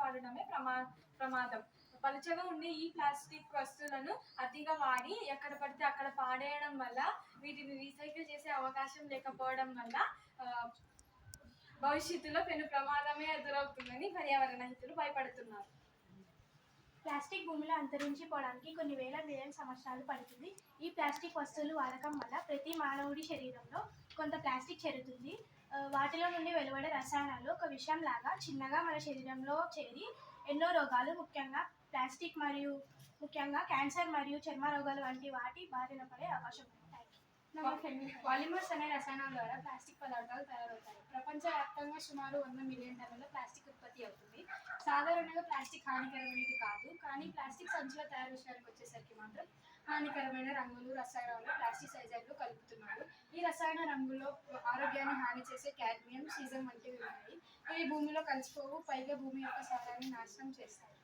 వాడడమే ప్రమాదం. పలుచగా ఉండే ఈ ప్లాస్టిక్ వస్తువులను అతిగా వాడి ఎక్కడ పడితే అక్కడ పాడేయడం వల్ల, వీటిని రీసైకిల్ చేసే అవకాశం లేకపోవడం వల్ల భవిష్యత్తులో పెను ప్రమాదమే ఎదురవుతుందని పర్యావరణ హితులు భయపడుతున్నారు. ప్లాస్టిక్ భూమిలో అంతరించిపోవడానికి కొన్ని వేల బిలియన్ సంవత్సరాలు పడుతుంది. ఈ ప్లాస్టిక్ వస్తువులు వాడకం వల్ల ప్రతి మానవుడి శరీరంలో కొంత ప్లాస్టిక్ చేరుతుంది. వాటిలో నుండి వెలువడే రసాయనాలు ఒక విషయం లాగా చిన్నగా మన శరీరంలో చేరి ఎన్నో రోగాలు, ముఖ్యంగా క్యాన్సర్ మరియు చర్మ రోగాలు వంటి వాటి బారిన పడే అవకాశం ఉంది. పాలిమర్స్ అనే రసాయనాల ద్వారా ప్లాస్టిక్ పదార్థాలు తయారవుతాయి. ప్రపంచవ్యాప్తంగా సుమారు 100 మిలియన్ టన్నుల ప్లాస్టిక్ ఉత్పత్తి అవుతుంది. సాధారణంగా ప్లాస్టిక్ హానికరమైనది కాదు, కానీ ప్లాస్టిక్ సంచుల తయారు విషయానికి వచ్చేసరికి మాత్రం హానికరమైన రంగులు, రసాయనాలు, ప్లాస్టిసైజర్లు కలుపుతున్నారు. ఈ రసాయన రంగుల్లో ఆరోగ్యాన్ని హాని చేసే క్యాడ్మియం, సీజం వంటివి ఉన్నాయి. ఇవి భూమిలో కలిసిపోవు, పైగా భూమి యొక్క సారాన్ని నాశనం చేస్తాయి.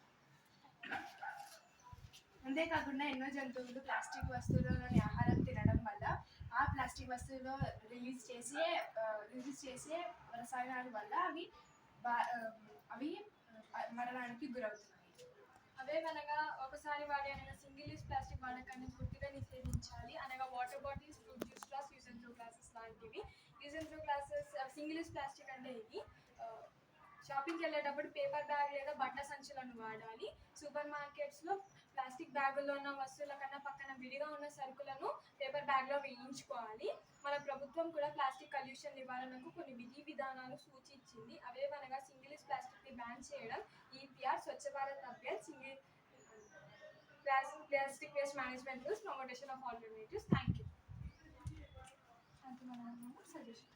అంతేకాకుండా ఎన్నో జంతువులు ప్లాస్టిక్ వస్తువులలోని ఆహారం తినడం వల్ల ఆ ప్లాస్టిక్ వస్తువులో రిలీజ్ చేసే రసాయనాల వల్ల అవి మరణానికి గురవుతున్నాయి. అవేమనగా ఒకసారి వాడే సింగిల్ యూజ్ ప్లాస్టిక్ వాడకాన్ని పూర్తిగా నిషేధించాలి. అనగా water bottles, fruit juice glass, use and throw glasses లాంటివి. Use and throw glasses single use plastic అంటే ఇది షాపింగ్కి వెళ్ళేటప్పుడు పేపర్ బ్యాగ్ లేదా బట్ట సంచులను వాడాలి. సూపర్ మార్కెట్స్లో ప్లాస్టిక్ బ్యాగుల్లో ఉన్న వస్తువుల కన్నా పక్కన విడిగా ఉన్న సరుకులను పేపర్ బ్యాగ్లో వేయించుకోవాలి. మన ప్రభుత్వం కూడా ప్లాస్టిక్ కల్యూషన్ నివారణకు కొన్ని విధి విధానాలు సూచించింది. అవేమనగా సింగిల్ యూజ్ ప్లాస్టిక్ని బ్యాన్ చేయడం, EPR, Swachh Bharat Abhiyan, single plastic waste management rules, promotion of alternatives. Thank you. Suggestion